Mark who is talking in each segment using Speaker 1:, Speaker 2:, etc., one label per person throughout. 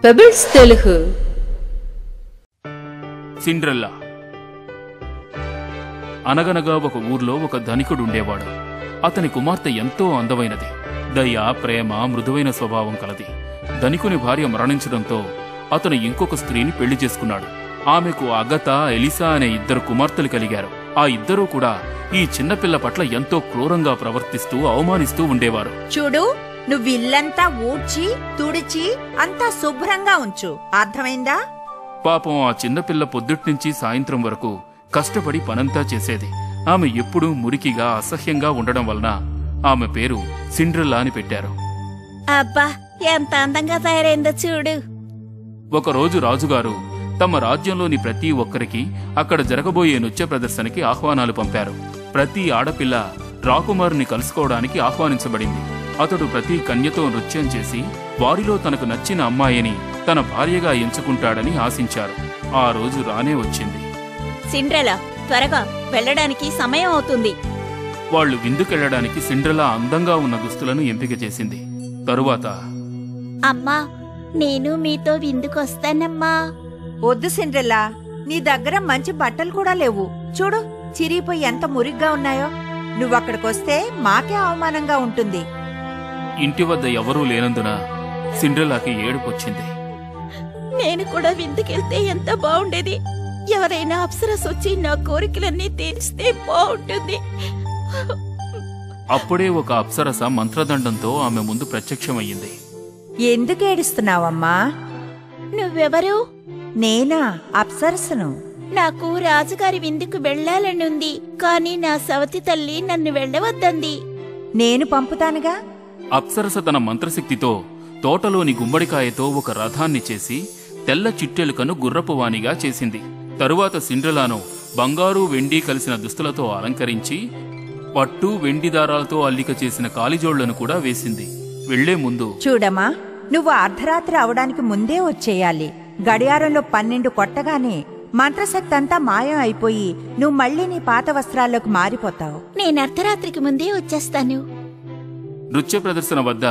Speaker 1: పెబిల్స్ Telugu.
Speaker 2: Cinderella. అనగనగా ఒక ఊర్లో ఒక ధనికుడుండేవాడు. అతని కుమార్తె ఎంతో అందమైనది. దయ, ప్రేమ, మృదువైన స్వభావం కలది. ధనికుని భార్య మరణించడంతో అతను ఇంకొక స్త్రీని పెళ్లి చేసుకున్నాడు. ఆమెకు అగతా, ఎలిసా అనే 2 కుమార్తెలు కలిగారు. ఆ ఇద్దరూ కూడా ఈ చిన్నపిల్ల పట్ల ఎంతో క్రూరంగా ప్రవర్తిస్తూ అవమానిస్తూ ఉండేవారు.
Speaker 3: చూడు, నువ్వు ఇల్లంతా ఊడ్చి తుడిచి అంతా శుభ్రంగా ఉంచు, అర్థమైందా?
Speaker 2: పాపం ఆ చిన్నపిల్ల పొద్దుట్నుంచి సాయంత్రం వరకు కష్టపడి పనంతా చేసేది. ఆమె ఎప్పుడూ మురికిగా, అసహ్యంగా ఉండడం వలన ఆమె పేరు సిండ్రెల్లా అని పెట్టారు.
Speaker 4: అబ్బా, ఎంత అందంగా తయారైందో చూడు.
Speaker 2: ఒకరోజు రాజుగారు తమ రాజ్యంలోని ప్రతి ఒక్కరికి అక్కడ జరగబోయే నృత్య ప్రదర్శనకి ఆహ్వానాలు పంపారు. ప్రతి ఆడపిల్ల రాకుమారుని కలుసుకోవడానికి ఆహ్వానించబడింది. అతడు ప్రతి కన్యతో నృత్యం చేసి వారిలో తనకు నచ్చిన అమ్మాయిని తన భార్యగా ఎంచుకుంటాడని ఆశించారు. ఆ రోజు రానే వచ్చింది.
Speaker 4: సిండ్రెల్లా, త్వరగా వెళ్ళడానికి సమయం అవుతుంది.
Speaker 2: వాళ్లు విందుకెళ్లడానికి సిండ్రెల్లా అందంగా ఉన్న దుస్తులను ఎంపిక చేసింది. తరువాత,
Speaker 4: అమ్మా, నేను మీతో విందుకొస్తానమ్మా.
Speaker 3: వద్దు సిండ్రెల్లా, నీ దగ్గర మంచి బట్టలు కూడా లేవు. చూడు, చిరిగిపోయి ఎంత మురిగ్గా ఉన్నాయో. నువ్వక్కడికొస్తే మాకే అవమానంగా ఉంటుంది.
Speaker 2: ఇంటి వద్ద ఎవరూ లేనందున సిండ్రెల్లాకి ఏడుపొచ్చింది.
Speaker 4: నేను కూడా విందుకెళ్తే ఎంత బాగుండేది. ఎవరైనా అప్సరస్ వచ్చి నా కోరికలన్నీ తీరిస్తే బాగుంటుంది.
Speaker 2: అప్పుడే ఒక అప్సరస మంత్రదండంతో ఆమె ముందు ప్రత్యక్షమయ్యింది.
Speaker 3: ఎందుకు ఏడుస్తున్నావమ్మా?
Speaker 4: నువ్వెవరు?
Speaker 3: నేనా, అప్సరసను.
Speaker 4: నాకు రాజుగారి విందుకు వెళ్లాలనుంది, కాని నా సవతి తల్లి నన్ను వెళ్ళవద్దంది.
Speaker 3: నేను పంపుతానుగా.
Speaker 2: అప్సరస తన మంత్రశక్తితో తోటలోని గుమ్మడికాయతో ఒక రథాన్ని చేసి తెల్ల చిట్టెలుకను గుర్రపువానిగా చేసింది. తరువాత సిండ్రెల్లాను బంగారు, వెండి కలిసిన దుస్తులతో అలంకరించి పట్టు, వెండి దారాలతో అల్లిక చేసిన కాలిజోళ్లను కూడా వేసింది. వెళ్లే ముందు,
Speaker 3: చూడమ్మా, నువ్వు అర్ధరాత్రి అవడానికి ముందే వచ్చేయాలి. గడియారంలో 12 కొట్టగానే మంత్రశక్తి అంతా మాయం అయిపోయి నువ్వు మళ్లీ నీ పాత వస్త్రాల్లోకి మారిపోతావు.
Speaker 4: నేను అర్ధరాత్రికి ముందే వచ్చేస్తాను.
Speaker 2: నృత్య ప్రదర్శన వద్ద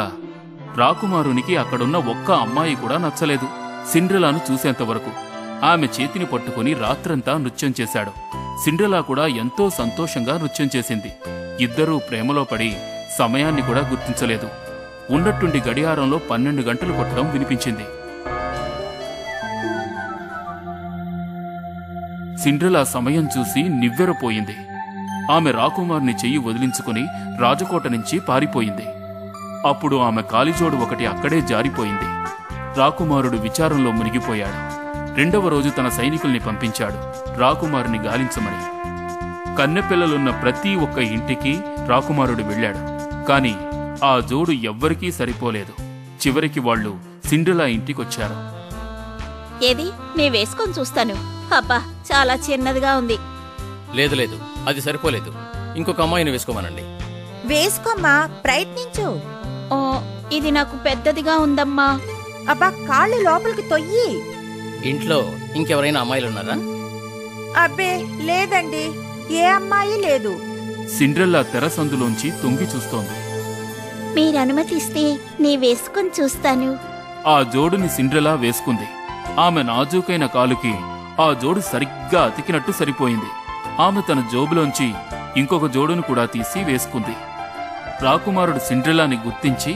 Speaker 2: రాకుమారునికి అక్కడున్న ఒక్క అమ్మాయి కూడా నచ్చలేదు. సిండ్రెల్లాను చూసేంతవరకు ఆమె చేతిని పట్టుకుని రాత్రంతా నృత్యం చేశాడు. సిండ్రెల్లా కూడా ఎంతో సంతోషంగా నృత్యం చేసింది. ఇద్దరూ ప్రేమలో పడి సమయాన్ని కూడా గుర్తించలేదు. ఉన్నట్టుండి గడియారంలో 12 గంటలు కొట్టడం వినిపించింది. సిండ్రెల్లా సమయం చూసి నివ్వెరపోయింది. ఆమె రాకుమారుని చెయ్యి వదిలించుకుని రాజకోట నుంచి పారిపోయింది. అప్పుడు ఆమె కాలిజోడు ఒకటి అక్కడే జారిపోయింది. రాకుమారుడు విచారంలో మునిగిపోయాడు. 2వ రోజు తన సైనికుల్ని పంపించాడు రాకుమారుని గాలించమని. కన్నెపిల్లలున్న ప్రతి ఒక్క ఇంటికి రాకుమారుడు వెళ్ళాడు. కాని ఆ జోడు ఎవ్వరికీ సరిపోలేదు. చివరికి వాళ్లు సిండ్రెల్లా ఇంటికొచ్చారు.
Speaker 4: ఏది, నీ వేసుకొని చూస్తాను. అబ్బా, చాలా చిన్నదిగా ఉంది.
Speaker 5: లేదు లేదు, అది సరిపోలేదు. ఇంకొక అమ్మాయిని వేసుకోమనండి.
Speaker 3: వేసుకోమ్మా, ప్రయత్నించు.
Speaker 4: ఓ, ఇది నాకు పెద్దదిగా ఉందమ్మా.
Speaker 3: అబ్బా, కాళ్ళు లోపలికి తొయ్యి.
Speaker 5: ఇంట్లో ఇంకెవరైనా అమ్మాయిలున్నారా?
Speaker 3: అబ్బే, లేదండి, ఏ అమ్మాయి లేదు.
Speaker 2: సిండ్రెల్లా తెరసందులోంచి తొంగి చూస్తోంది.
Speaker 4: మీరనుమతిస్తే నీ వేసుకొని చూస్తాను.
Speaker 2: ఆ జోడుని సిండ్రెల్లా వేసుకుంది. ఆమె నాజూకైన కాలుకి ఆ జోడు సరిగ్గా అతికినట్టు సరిపోయింది. ఆమె తన జోబులోంచి ఇంకొక జోడును కూడా తీసి వేసుకుంది. రాకుమారుడు సిండ్రెల్లాని గుర్తించి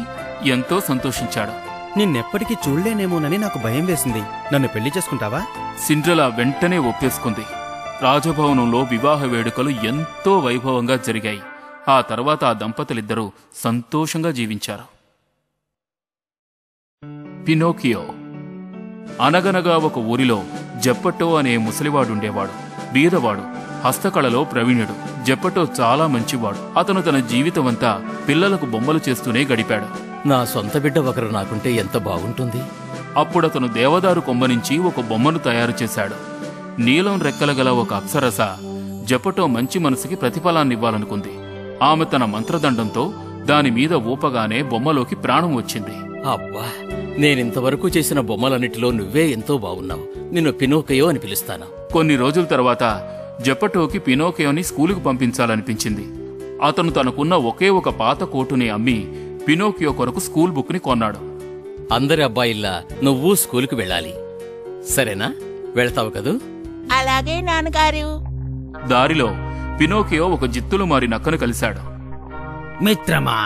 Speaker 2: ఎంతో సంతోషించాడు.
Speaker 6: నిన్నెప్పటికీ చూడలేనేమోనని నాకు భయం వేసింది. నన్ను పెళ్లి చేసుకుంటావా?
Speaker 2: సిండ్రెల్లా వెంటనే ఒప్పేసుకుంది. రాజభవనంలో వివాహ వేడుకలు ఎంతో వైభవంగా జరిగాయి. ఆ తర్వాత ఆ దంపతులిద్దరూ సంతోషంగా జీవించారు. పినోకియో. అనగనగా ఒక ఊరిలో జెప్పటో అనే ముసలివాడుండేవాడు. బీదవాడు, హస్తకళలో ప్రవీణుడు. జెప్పటో చాలా మంచివాడు. అతను తన జీవితమంతా పిల్లలకు బొమ్మలు చేస్తూనే గడిపాడు.
Speaker 5: నా సొంత బిడ్డ ఒకరు నాకుంటే ఎంత బాగుంటుంది.
Speaker 2: అప్పుడతను దేవదారు కొమ్మ నుంచి ఒక బొమ్మను తయారు చేశాడు. నీలం రెక్కలగల ఒక అప్సరస జెప్పటో మంచి మనసుకి ప్రతిఫలాన్నివ్వాలనుకుంది. ఆమె తన మంత్రదండంతో దానిమీద ఊపగానే బొమ్మలోకి ప్రాణం వచ్చింది.
Speaker 5: అబ్బా, నేనింతవరకు చేసిన బొమ్మలన్నిటిలో నువ్వే ఎంతో బాగున్నావు. నిన్ను పినోకియో అని పిలుస్తాను.
Speaker 2: కొన్ని రోజుల తర్వాత జెప్పటోకి పినోకియోని స్కూలుకు పంపించాలనిపించింది. అతను తనకున్న ఒకే ఒక పాత కోటుని అమ్మి పినోకియో కొరకు స్కూల్ బుక్ని కొన్నాడు.
Speaker 5: అందరి అబ్బాయిల్లా నువ్వు స్కూలుకు వెళ్ళాలి. సరేనా? వెళ్తావు కదూ?
Speaker 4: అలాగే నాన్నగారు.
Speaker 2: దారిలో పినోకియో ఒక జిత్తులు మారి నక్కను కలిశాడు.
Speaker 1: మిత్రమా,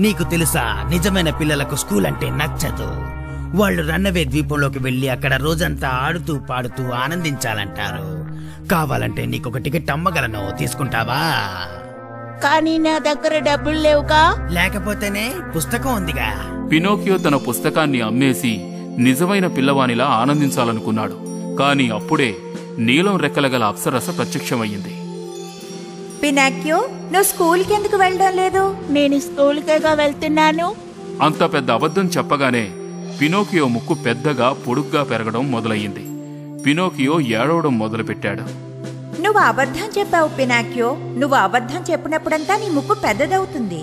Speaker 1: నీకు తెలుసా, నిజమైన పిల్లలకు స్కూల్ అంటే నచ్చదు. వాళ్ళు రన్నవే ద్వీపంలోకి వెళ్లి అక్కడ రోజంతా ఆడుతూ పాడుతూ ఆనందించాలంటారు. కావాలంటే నీకొక టికెట్ అమ్మగలను, తీసుకుంటావా?
Speaker 4: కానీ నా దగ్గర డబ్బులు లేవుగా.
Speaker 1: లేకపోతేనే పుస్తకం ఉందిగా.
Speaker 2: పినోకియో తన పుస్తకాన్ని అమ్మేసి నిజమైన పిల్లవానిలా ఆనందించాలనుకున్నాడు. కాని అప్పుడే నీలం రెక్కల గల అప్సరస ప్రత్యక్షమయ్యింది.
Speaker 3: పినాక్యో, నువ్వు స్కూల్కి ఎందుకు వెళ్ళడం లేదు?
Speaker 4: నేను స్కూల్కేగా వెళ్తున్నాను.
Speaker 2: అంత పెద్ద అబద్ధం చెప్పగానే పినోకియో ముక్కు పెద్దగా పొడుగ్గా పెరగడం మొదలయ్యింది. పినోకియో ఏడవడం మొదలుపెట్టాడు.
Speaker 3: నువ్వు అబద్ధం చెప్పావు పినాక్యో. నువ్వు అబద్ధం చెప్పినప్పుడంతా నీ ముక్కు పెద్దదవుతుంది.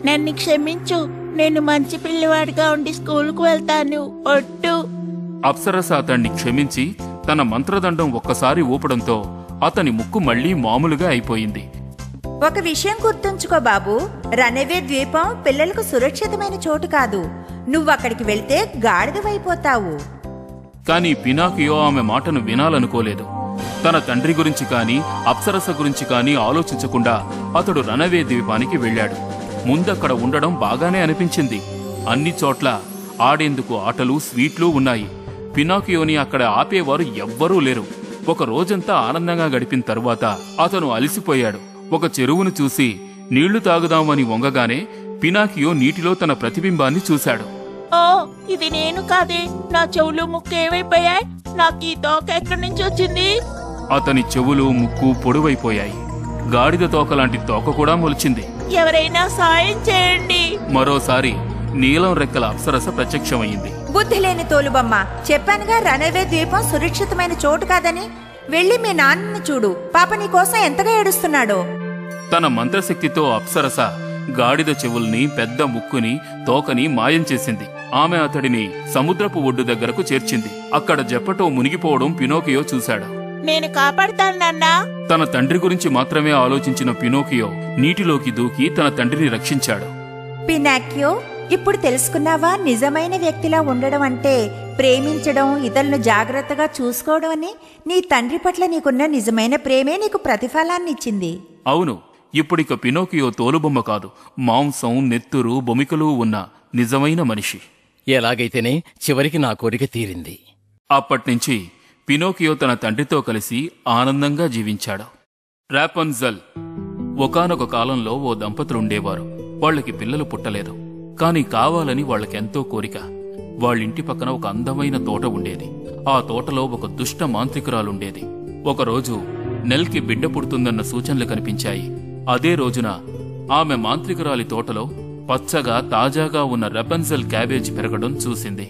Speaker 4: నన్ను క్షమించు. నేను మంచి పిల్లవాడిగా ఉండి స్కూల్కు వెళ్తాను. ఒట్టు.
Speaker 2: అప్సరస అతన్ని క్షమించి తన మంత్రదండం ఒక్కసారి ఊపడంతో అతని ముక్కు మళ్లీ మామూలుగా అయిపోయింది.
Speaker 3: ఒక విషయం గుర్తుంచుకో బాబు, రనవే ద్వీపం పిల్లలకు సురక్షితమైన చోటు కాదు. నువ్వు అక్కడికి వెళ్తే గాడిదవైపోతావు.
Speaker 2: కాని పినాకియో ఆమె మాటను వినాలనుకోలేదు. తన తండ్రి గురించి కాని అప్సరస గురించి కాని ఆలోచించకుండా అతడు రనవే ద్వీపానికి వెళ్ళాడు. ముందక్కడ ఉండడం బాగానే అనిపించింది. అన్ని చోట్ల ఆడేందుకు ఆటలు, స్వీట్లు ఉన్నాయి. పినాకియోని అక్కడ ఆపేవారు ఎవ్వరూ లేరు. ఒక రోజంతా ఆనందంగా గడిపిన తరువాత అతను అలసిపోయాడు. ఒక చెరువును చూసి నీళ్లు తాగుదామని వంగగానే పినాకియో నీటిలో తన ప్రతిబింబాన్ని చూశాడు.
Speaker 4: ఓ, ఇది నేను కాదే. నా చెవులు, ముక్కు ఏవైపోయాయి? నాకు ఈ తోక ఎక్కడి నుంచి వచ్చింది?
Speaker 2: అతని చెవులు, ముక్కు పొడవైపోయాయి. గాడిద తోకలాంటి తోక కూడా మొలిచింది.
Speaker 4: ఎవరైనా సాయం చేయండి.
Speaker 2: మరోసారి నీలం రెక్కల అప్సరస ప్రత్యక్షమయ్యింది.
Speaker 3: బుద్ధి లేని తోలుబొమ్మ, చెప్పానుగా రనవే ద్వీపం సురక్షితమైన చోటు కాదని. వెళ్ళి మీ నాన్నని చూడు, పాప నీ కోసం ఎంతగా ఏడుస్తున్నాడో.
Speaker 2: తన మంత్రశక్తితో అప్సరస గాడిద చెవుల్ని, పెద్ద ముక్కుని, తోకని మాయం చేసింది. ఆమె అతడిని సముద్రపు ఒడ్డు దగ్గరకు చేర్చింది. అక్కడ జప్పటో మునిగిపోవడం పినోకియో చూశాడు.
Speaker 4: నేను కాపాడుతాను నాన్నా.
Speaker 2: తన తండ్రి గురించి మాత్రమే ఆలోచించిన పినోకియో నీటిలోకి దూకి తన తండ్రిని రక్షించాడు.
Speaker 3: పినాక్యో, ఇప్పుడు తెలుసుకున్నావా? నిజమైన వ్యక్తిలా ఉండడం అంటే ప్రేమించడం, ఇతరులను జాగ్రత్తగా చూసుకోవడం అని. నీ తండ్రి పట్ల నీకున్న నిజమైన ప్రేమే నీకు ప్రతిఫలాన్నిచ్చింది.
Speaker 2: అవును, ఇప్పుడిక పినోకియో తోలుబొమ్మ కాదు, మాంసం, నెత్తురు, బొమికలు ఉన్న నిజమైన మనిషి.
Speaker 5: ఎలాగైతేనే చివరికి నా కోరిక తీరింది.
Speaker 2: అప్పట్నుంచి పినోకియో తన తండ్రితో కలిసి ఆనందంగా జీవించాడు. రాపన్జల్. ఒకానొక కాలంలో ఓ దంపతులుండేవారు. వాళ్లకి పిల్లలు పుట్టలేదు. కాని కావాలని వాళ్లకెంతో కోరిక. వాళ్ళింటి పక్కన ఒక అందమైన తోట ఉండేది. ఆ తోటలో ఒక దుష్ట మాంత్రికురాలుండేది. ఒకరోజు నెల్కి బిడ్డ పుడుతుందన్న సూచనలు కనిపించాయి. అదే రోజున ఆమె మాంత్రికురాలి తోటలో పచ్చగా తాజాగా ఉన్న రాపన్జల్ క్యాబేజ్ పెరగడం చూసింది.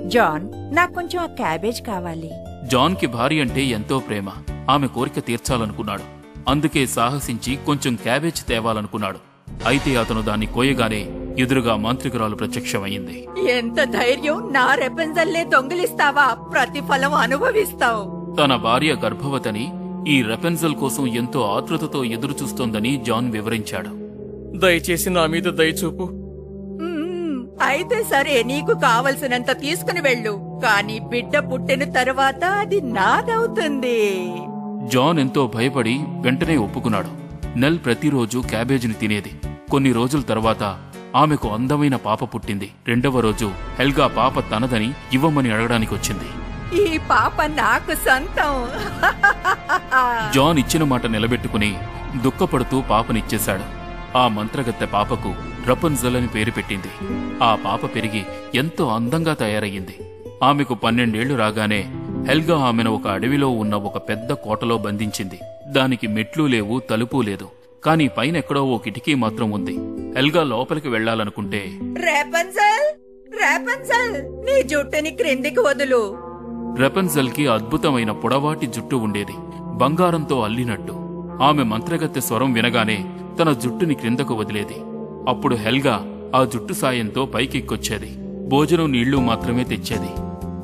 Speaker 3: జాన్, నాకు కొంచెం ఆ క్యాబేజ్ కావాలి.
Speaker 2: జాన్కి భార్య అంటే ఎంతో ప్రేమ. ఆమె కోరిక తీర్చాలనుకున్నాడు. అందుకే సాహసించి కొంచెం క్యాబేజ్ తేవాలనుకున్నాడు. అయితే అతను దాన్ని కోయగానే ఎదురుగా మాంత్రికురాలు ప్రత్యక్షమయ్యింది.
Speaker 3: ఎంత ధైర్యం! నా రాపన్జల్లే దొంగిలిస్తావా? ప్రతిఫలం అనుభవిస్తావు.
Speaker 2: తన భార్య గర్భవతిని, ఈ రాపన్జల్ కోసం ఎంతో ఆతృతతో ఎదురుచూస్తోందని జాన్ వివరించాడు.
Speaker 5: దయచేసి నా మీద దయచూపు.
Speaker 3: అయితే సరే, నీకు కావలసినంత తీసుకుని వెళ్ళు. కాని బిడ్డ పుట్టిన తరువాత అది నాదవుతుంది.
Speaker 2: జాన్ ఎంతో భయపడి వెంటనే ఒప్పుకున్నాడు. నెల్ ప్రతిరోజు క్యాబేజీని తినేది. కొన్ని రోజుల తర్వాత ఆమెకు అందమైన పాప పుట్టింది. రెండవ రోజు హెల్గా పాప తనదని ఇవ్వమని అడగడానికొచ్చింది.
Speaker 3: ఈ పాప నాకు సొంతం.
Speaker 2: జాన్ ఇచ్చిన మాట నిలబెట్టుకుని దుఃఖపడుతూ పాపనిచ్చేశాడు. ఆ మంత్రగత్తె పాపకు రాపన్జల్ అని పేరు పెట్టింది. ఆ పాప పెరిగి ఎంతో అందంగా తయారయ్యింది. ఆమెకు 12 ఏళ్లు రాగానే హెల్గా ఆమెను ఒక అడవిలో ఉన్న ఒక పెద్ద కోటలో బంధించింది. దానికి మెట్లు లేవు, తలుపు లేదు. కాని పైనెక్కడో ఓ కిటికీ మాత్రం ఉంది. హెల్గా లోపలికి వెళ్లాలనుకుంటే,
Speaker 3: రాపన్జల్, రాపన్జల్, నీ జుట్టుని క్రిందికి వదులు.
Speaker 2: రాపన్జల్ కి అద్భుతమైన పొడవాటి జుట్టు ఉండేది, బంగారంతో అల్లినట్టు. ఆమె మంత్రగత్తె స్వరం వినగానే తన జుట్టుని క్రిందకు వదిలేది. అప్పుడు హెల్గా ఆ జుట్టు సాయంతో పైకెక్కొచ్చేది. భోజనం, నీళ్లు మాత్రమే తెచ్చేది.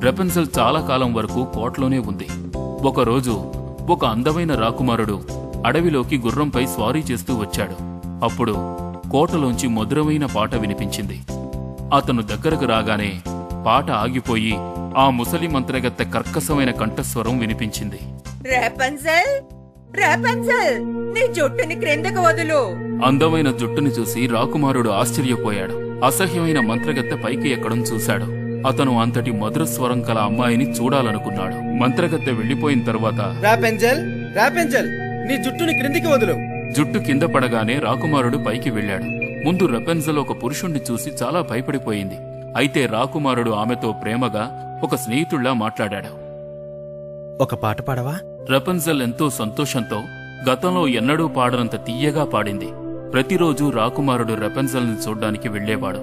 Speaker 2: రాపన్జల్ చాలా కాలం వరకు కోటలోనే ఉంది. ఒకరోజు ఒక అందమైన రాకుమారుడు అడవిలోకి గుర్రంపై స్వారీ చేస్తూ వచ్చాడు. అప్పుడు కోటలోంచి మధురమైన పాట వినిపించింది. అతను దగ్గరకు రాగానే పాట ఆగిపోయి ఆ ముసలి మంత్రగత్తె కర్కశమైన కంఠస్వరం వినిపించింది.
Speaker 3: రాపంజల్, రాపంజల్, నీ జుట్టుని క్రిందకు వదులు.
Speaker 2: అందమైన జుట్టుని చూసి రాకుమారుడు ఆశ్చర్యపోయాడు. అసహ్యమైన మంత్రగత్తె పైకి ఎక్కడం చూశాడు. అతను అంతటి మధుర స్వరం కల అమ్మాయిని చూడాలనుకున్నాడు. మంత్రగత్తె వెళ్లిపోయిన తర్వాత
Speaker 6: రాపెంజల్, రాపెంజల్, నీ జుట్టుని క్రిందికి వదులు.
Speaker 2: జుట్టు కింద పడగానే రాకుమారుడు పైకి వెళ్ళాడు. ముందు రపెన్జల్ ఒక పురుషుణ్ణి చూసి చాలా భయపడిపోయింది. అయితే రాకుమారుడు ఆమెతో ప్రేమగా ఒక స్నేహితుళ్లా మాట్లాడాడు.
Speaker 6: ఒక పాట పాడవా?
Speaker 2: రపెన్జల్ ఎంతో సంతోషంతో గతంలో ఎన్నడూ పాడనంత తీయగా పాడింది. ప్రతిరోజూ రాకుమారుడు రపెన్జల్ని చూడ్డానికి వెళ్లేవాడు.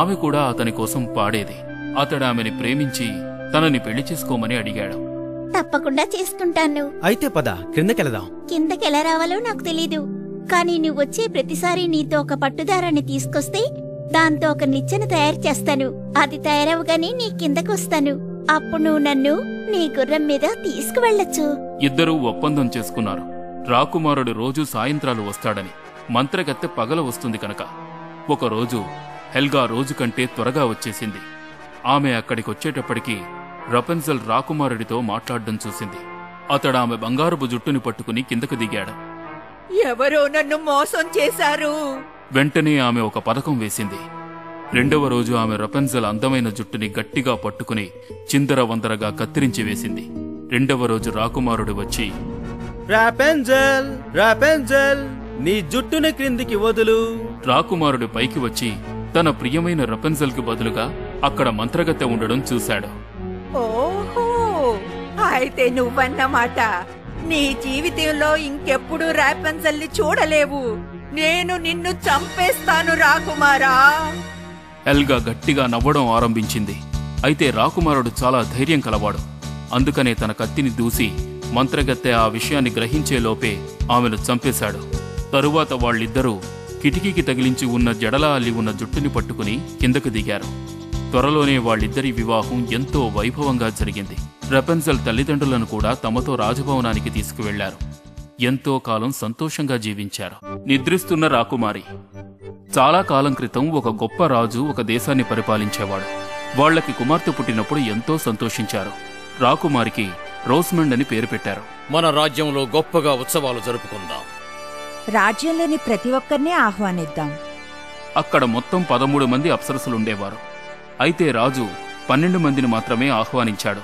Speaker 2: ఆమె కూడా అతని కోసం పాడేది. అతడు ఆమెని ప్రేమించి తనని పెళ్లి చేసుకోమని అడిగాడు.
Speaker 4: తప్పకుండా చేసుకుంటాను.
Speaker 6: అయితే పద, క్రిందకెళదాం.
Speaker 4: కిందకెలా రావాలో నాకు తెలీదు, కానీ నువ్వొచ్చే ప్రతిసారి నీతో ఒక పట్టుదారాన్ని తీసుకొస్తే దాంతో ఒక నిచ్చెన తయారు చేస్తాను. అది తయారవగానే నీ కిందకొస్తాను. అప్పుడు నువ్వు నన్ను నీ గుర్రం మీద తీసుకువెళ్లొచ్చు.
Speaker 2: ఇద్దరూ ఒప్పందం చేసుకున్నారు. రాకుమారుడు రోజూ సాయంత్రాలు వస్తాడని, మంత్రగత్తె పగల వస్తుంది కనుక. ఒకరోజు హెల్గా రోజు కంటే త్వరగా వచ్చేసింది. ఆమె అక్కడికొచ్చేటప్పటికి రపెన్జల్ రాకుమారుడితో మాట్లాడడం చూసింది. అతడు ఆమె బంగారపు జుట్టుని పట్టుకుని కిందకు దిగాడు.
Speaker 3: ఎవరో నన్ను మోసం చేశారు.
Speaker 2: వెంటనే ఆమె ఒక పథకం వేసింది. రెండవ రోజు ఆమె రపెన్జల్ అందమైన జుట్టుని గట్టిగా పట్టుకుని చిందరవందరగా కత్తిరించి వేసింది. రెండవ రోజు రాకుమారుడు వచ్చి,
Speaker 6: రాపెంజల్, రాపెంజల్, నీ జుట్టుని క్రిందికి వదులు.
Speaker 2: రాకుమారుడు పైకి వచ్చి తన ప్రియమైన రపెన్జల్ కి బదులుగా అక్కడ మంత్రగత్తె ఉండడం చూశాడు.
Speaker 3: ఓహో, అయితే నువ్వన్నమాట. నీ జీవితంలో ఇంకెప్పుడు రాపంజల్ని చూడలేవు. నేను నిన్ను చంపేస్తాను రాకుమారా.
Speaker 2: ఎల్గా గట్టిగా నవ్వడం ఆరంభించింది. అయితే రాకుమారుడు చాలా ధైర్యం కలవాడు. అందుకనే తన కత్తిని దూసి మంత్రగత్తె ఆ విషయాన్ని గ్రహించేలోపే ఆమెను చంపేశాడు. తరువాత వాళ్ళిద్దరూ కిటికీకి తగిలించి ఉన్న జడలా అల్లి ఉన్న జుట్టుని పట్టుకుని కిందకు దిగారు. త్వరలోనే వాళ్ళిద్దరి వివాహం ఎంతో వైభవంగా జరిగింది. రపెన్జల్ తల్లిదండ్రులను కూడా తమతో రాజభవనానికి తీసుకువెళ్లారు. ఎంతో కాలం సంతోషంగా జీవించారు. నిద్రిస్తున్న రాకుమారి. చాలా కాలం క్రితం ఒక గొప్ప రాజు ఒక దేశాన్ని పరిపాలించేవాడు. వాళ్లకి కుమార్తె పుట్టినప్పుడు ఎంతో సంతోషించారు. రాకుమారికి రోస్మండ్ అని పేరు పెట్టారు.
Speaker 5: మన రాజ్యంలో గొప్పగా ఉత్సవాలు జరుపుకుందాం.
Speaker 3: రాజ్యంలోని ప్రతి ఒక్కరిని ఆహ్వానిద్దాం.
Speaker 2: అక్కడ మొత్తం 13 మంది అప్సరసులుండేవారు. అయితే రాజు 12 మందిని మాత్రమే ఆహ్వానించాడు.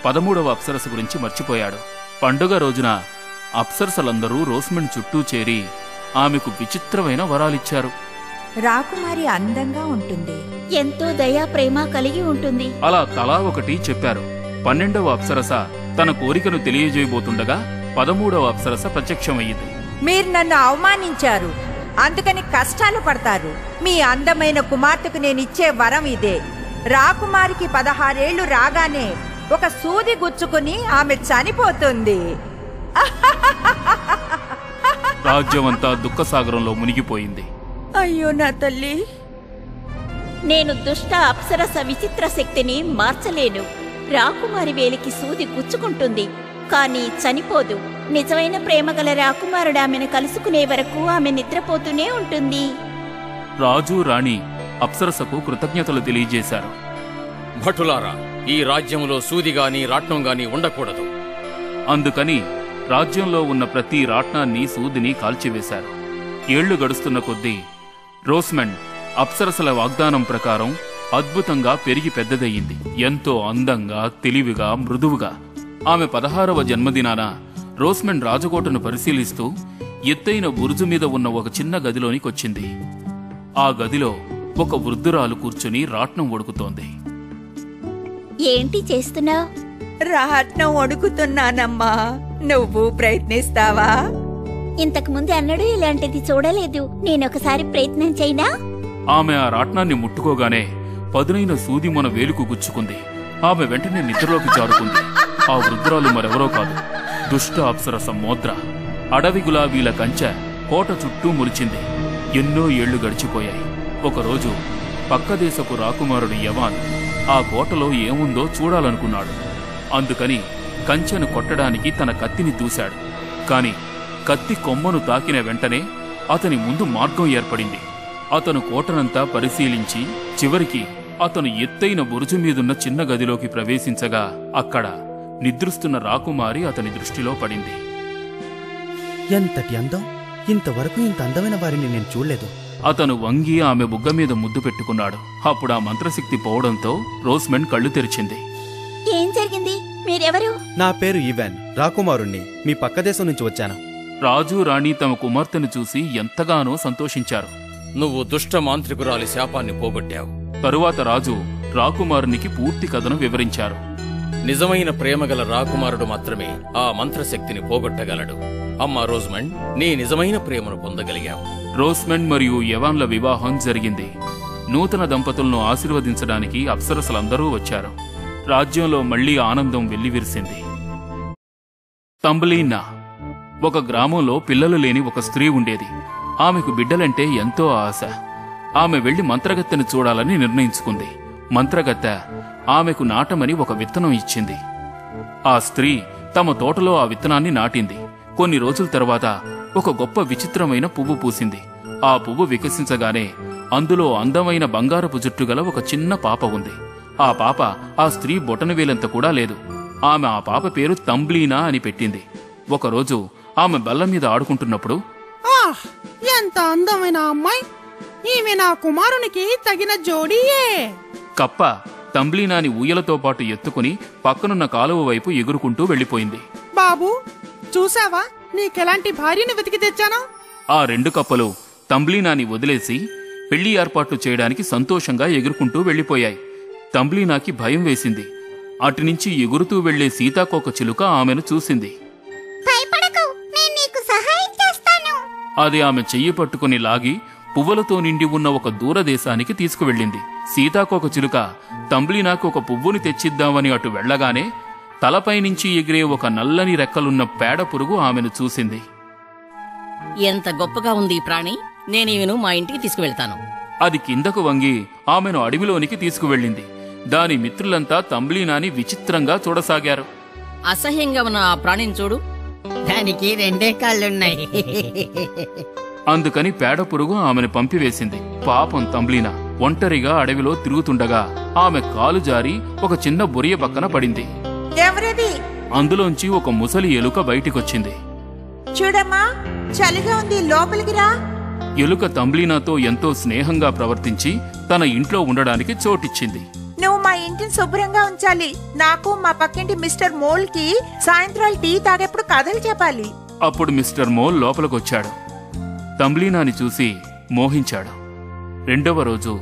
Speaker 2: 13వ అప్సరస గురించి మర్చిపోయాడు. పండుగ రోజున అప్సరసలందరూ రోస్మండ్ చుట్టూ చేరి ఆమెకు విచిత్రమైన వరాలిచ్చారు.
Speaker 3: రాకుమారి అందంగా ఉంటుంది.
Speaker 4: ఎంతో దయా ప్రేమ కలిగి ఉంటుంది.
Speaker 2: అలా తలా ఒకటి చెప్పారు. 12వ అప్సరస తన కోరికను తెలియజేయబోతుండగా 13వ అప్సరస ప్రత్యక్షమయ్యింది.
Speaker 3: మీరు నన్ను అవమానించారు, అందుకని కష్టాలు పడతారు. మీ అందమైన కుమార్తెకు నేనిచ్చే వరం ఇదే. రాకుమారికి 16 ఏళ్లు రాగానే ఒక సూది గుచ్చుకుని ఆమె చనిపోతుంది.
Speaker 2: రాజ్యమంతా దుఃఖసాగరంలో మునిగిపోయింది.
Speaker 3: అయ్యో నా తల్లి,
Speaker 4: నేను దుష్ట అప్సరస విచిత్ర శక్తిని మార్చలేను. రాకుమారి వేలికి సూది గుచ్చుకుంటుంది, కానీ చనిపోదు. నిజమైన ప్రేమగల రాకుమారుడు ఆమెను కలుసుకునే వరకు ఆమె నిద్రపోతూనే ఉంటుంది.
Speaker 2: రాజు రాణి అప్సరసకు కృతజ్ఞతలు తెలియజేశారు.
Speaker 5: భటులారా, ఈ రాజ్యంలో సూదిగాని రాట్నంగాని ఉండకూడదు.
Speaker 2: అందుకని రాజ్యంలో ఉన్న ప్రతి రాట్నాన్ని సూదిని కాల్చివేశారు. ఏళ్లు గడుస్తున్న కొద్దీ రోస్మండ్ అప్సరసల వాగ్దానం ప్రకారం అద్భుతంగా పెరిగి పెద్దదయ్యింది. ఎంతో అందంగా, తెలివిగా, మృదువుగా. ఆమె 16వ జన్మదినాన రోస్మండ్ రాజకోటను పరిశీలిస్తూ ఎత్తైన బురుజు మీద ఉన్న ఒక చిన్న గదిలోనికొచ్చింది. ఆ గదిలో ఒక వృద్ధురాలు కూర్చుని రాట్నం ఒడుకుతోంది.
Speaker 4: ఏంటి చేస్తున్నావ్?
Speaker 3: రాట్నం వణుకుతున్నానమ్మా, నువ్వు ప్రయత్నిస్తావా?
Speaker 4: ఇంతకు ముందు అన్నడూ ఇలాంటిది చూడలేదు. నేనొకసారి ప్రయత్నం చేయనా?
Speaker 2: ఆమె ఆ రాట్నాన్ని ముట్టుకోగానే పదునైన సూది మన వేలుకు గుచ్చుకుంది. ఆమె వెంటనే నిద్రలోకి జారుకుంది. ఆ వృద్ధురాలు మరెవరో కాదు, దుష్ట అప్సరస మోద్ర. అడవి గులాబీల కంచె కోట చుట్టూ మురిచింది. ఎన్నో ఏళ్లు గడిచిపోయాయి. ఒకరోజు పక్కదేశపు రాకుమారుడు యవాన్ ఆ కోటలో ఏముందో చూడాలనుకున్నాడు. అందుకని కంచెను కొట్టడానికి తన కత్తిని దూశాడు. కాని కత్తి కొమ్మను తాకిన వెంటనే అతని ముందు మార్గం ఏర్పడింది. అతను కోటనంతా పరిశీలించి చివరికి అతను ఎత్తైన బురుజు మీదున్న చిన్న గదిలోకి ప్రవేశించగా అక్కడ నిద్రిస్తున్న రాకుమారి అతని దృష్టిలో పడింది.
Speaker 6: ఎంతటి అందం! ఇంతవరకు ఇంత అందమైన వారిని నేను చూడలేదు.
Speaker 2: అతను వంగి ఆమె బుగ్గ మీద ముద్దు పెట్టుకున్నాడు. అప్పుడు ఆ మంత్రశక్తి పోవడంతో రోస్మెండ్ కళ్ళు తెరిచింది.
Speaker 4: ఏం జరిగింది? మీరెవరు?
Speaker 6: నా పేరు ఈవాన్, రాకుమారుణ్ణి. మీ పక్క దేశం నుంచి వచ్చాను.
Speaker 2: రాజు రాణి తమ కుమార్తెను చూసి ఎంతగానో సంతోషించారు.
Speaker 5: నువ్వు దుష్ట మాంత్రికురాలి శాపాన్ని పోగొట్టావు.
Speaker 2: తరువాత రాజు రాకుమారునికి పూర్తి కథను వివరించారు.
Speaker 5: నిజమైన ప్రేమగల రాకుమారుడు మాత్రమే ఆ మంత్రశక్తిని పోగొట్టగలడు. అమ్మా రోజ్మండ్, నీ నిజమైన ప్రేమను పొందగలిగావు.
Speaker 2: రోస్మెండ్ మరియు యవాన్ల వివాహం జరిగింది. నూతన దంపతులను ఆశీర్వదించడానికి అప్సరసలందరూ వచ్చారు. రాజ్యంలో మళ్లీ ఆనందం వెల్లివిరిసింది. తంబలీనా. ఒక గ్రామంలో పిల్లలు లేని ఒక స్త్రీ ఉండేది. ఆమెకు బిడ్డలంటే ఎంతో ఆశ. ఆమె వెళ్లి మంత్రగత్తెను చూడాలని నిర్ణయించుకుంది. మంత్రగత్తె ఆమెకు నాటమని ఒక విత్తనం ఇచ్చింది. ఆ స్త్రీ తమ తోటలో ఆ విత్తనాన్ని నాటింది. కొన్ని రోజుల తర్వాత ఒక గొప్ప విచిత్రమైన పువ్వు పూసింది. ఆ పువ్వు వికసించగానే అందులో అందమైన బంగారపు జుట్టుగల ఒక చిన్న పాప ఉంది. ఆ పాప ఆ స్త్రీ బొటనవేలంత కూడా లేదు. ఆమె ఆ పాప పేరు తంబ్లీనా అని పెట్టింది. ఒకరోజు ఆమె బల్ల మీద ఆడుకుంటున్నప్పుడు,
Speaker 7: ఎంత అందమైన అమ్మాయి! ఈమె నా కుమారునికి తగిన జోడీయే.
Speaker 2: కప్ప తంబ్లీనాని ఊయలతో పాటు ఎత్తుకుని పక్కనున్న కాలువ వైపు ఎగురుకుంటూ వెళ్లిపోయింది.
Speaker 7: బాబూ, చూసావా నీకెలాంటి భార్యను వెతికి తెచ్చాను?
Speaker 2: ఆ రెండు కప్పలు తంబ్లీనాని వదిలేసి పెళ్లి ఏర్పాట్లు చేయడానికి సంతోషంగా ఎగురుకుంటూ వెళ్లిపోయాయి. తంబ్లీనాకి భయం వేసింది. అటునుంచి ఎగురుతూ వెళ్లే సీతాకోక చిలుక ఆమెను చూసింది. అది ఆమె చెయ్యి పట్టుకుని లాగి పువ్వులతో నిండి ఉన్న ఒక దూరదేశానికి తీసుకువెళ్ళింది. సీతాకోక చిలుక తంబ్లీనాకు ఒక పువ్వుని తెచ్చిద్దామని అటు వెళ్లగానే తలపై నుంచి ఎగిరే ఒక నల్లని రెక్కలున్న పేడ పురుగు ఆమెను చూసింది.
Speaker 8: ఎంత గొప్పగా ఉంది ఈ ప్రాణి! నేనేను మా ఇంటికి తీసుకువెళ్తాను.
Speaker 2: అది కిందకు వంగి ఆమెను అడవిలోనికి తీసుకువెళ్ళింది. దాని మిత్రులంతా తంబ్లీనాని విచిత్రంగా చూడసాగారు.
Speaker 8: అసహ్యంగా ఉన్న ఆ ప్రాణిని చూడు,
Speaker 9: దానికి రెండే కాళ్ళున్నాయి.
Speaker 2: అందుకని పేడ పురుగు ఆమెను పంపివేసింది. పాపం తంబ్లీనా ఒంటరిగా అడవిలో తిరుగుతుండగా ఆమె కాలు జారి ఒక చిన్న బొరియ పక్కన పడింది.
Speaker 3: ఎవరది?
Speaker 2: అందులోంచి ఒక ముసలి ఎలుక బయటికొచ్చింది.
Speaker 3: చూడమ్మా, చలిగా ఉంది, లోపలికి రా.
Speaker 2: ఎలుక తంబ్లీనాతో ఎంతో స్నేహంగా ప్రవర్తించి తన ఇంట్లో ఉండడానికి చోటిచ్చింది.
Speaker 3: నువ్వు మా ఇంటిని శుభ్రంగా ఉంచాలి. నాకు మా పక్కింటి మిస్టర్ మోల్ కి సాయంత్రాలు టీ తాగేప్పుడు కథలు చెప్పాలి.
Speaker 2: అప్పుడు మిస్టర్ మోల్ లోపలికొచ్చాడు. తంబ్లీనాని చూసి మోహించాడు. రెండవ రోజు,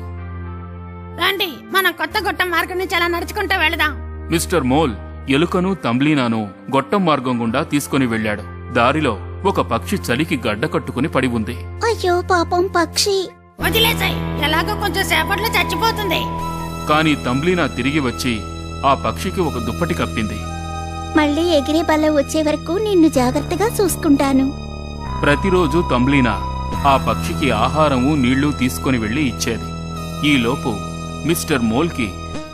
Speaker 7: రండి మనం కొత్త గొట్టం మార్గం నుంచి అలా నడుచుకుంటూ వెళదాం.
Speaker 2: మిస్టర్ మోల్ ఎలుకను తంబ్లీనాను గొట్టం మార్గం గుండా తీసుకుని వెళ్లాడు. దారిలో ఒక పక్షి చలికి గడ్డ కట్టుకుని పడి ఉంది.
Speaker 4: అయ్యో పాపం పక్షి.
Speaker 7: వదిలేసాయి, ఎలాగో కొంచెం సేపట్లో చచ్చిపోతుంది.
Speaker 2: కాని తంబ్లీనా తిరిగి వచ్చి ఆ పక్షికి ఒక దుప్పటి కప్పింది.
Speaker 4: మళ్ళీ ఎగిరే బల్ల వచ్చే వరకు నిన్ను జాగ్రత్తగా చూసుకుంటాను.
Speaker 2: ప్రతిరోజు తంబ్లీనా ఆ పక్షికి ఆహారము నీళ్లు తీసుకుని వెళ్లి ఇచ్చేది. ఈలోపు మిస్టర్ మోల్కి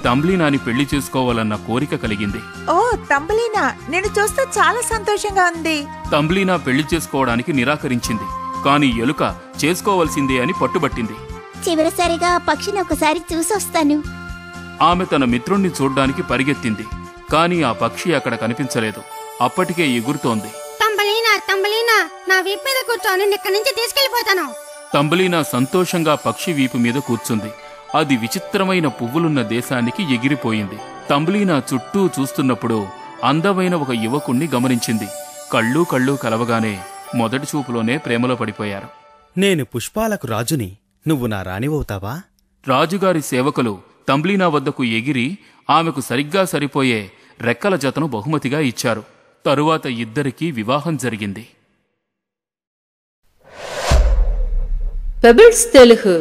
Speaker 2: తంబ్లీనాని పెళ్లి చేసుకోవాలన్న కోరిక కలిగింది.
Speaker 3: ఓ తంబలీనా, నేను చూస్తే చాలా సంతోషంగా ఉంది.
Speaker 2: తంబ్లీనా పెళ్లి చేసుకోవడానికి నిరాకరించింది. కాని ఎలుక చేసుకోవలసిందే అని పట్టుబట్టింది.
Speaker 4: చివరిసారిగా ఆ పక్షిని ఒకసారి చూసొస్తాను.
Speaker 2: ఆమె తన మిత్రుణ్ణి చూడ్డానికి పరిగెత్తింది. కాని ఆ పక్షి అక్కడ కనిపించలేదు. అప్పటికే ఎగురుతోంది.
Speaker 7: తంబలీనా, నా వీపు మీద కూర్చొని ఇక్కడి నుంచి తీసుకెళ్లిపోతాను.
Speaker 2: తంబలీనా సంతోషంగా పక్షి వీపు మీద కూర్చుంది. అది విచిత్రమైన పువ్వులున్న దేశానికి ఎగిరిపోయింది. తంబలీనా చుట్టూ చూస్తున్నప్పుడు అందమైన ఒక యువకుణ్ణి గమనించింది. కళ్ళు కలవగానే మొదటి చూపులోనే ప్రేమలో పడిపోయారు.
Speaker 6: నేను పుష్పాలకు రాజుని, నువ్వు నా రాణివవుతావా?
Speaker 2: రాజుగారి సేవకులు తంబ్లీనా వద్దకు ఎగిరి ఆమెకు సరిగ్గా సరిపోయే రెక్కల జతను బహుమతిగా ఇచ్చారు. తరువాత ఇద్దరికీ వివాహం జరిగింది.
Speaker 10: పెబుల్స్ తెలుగు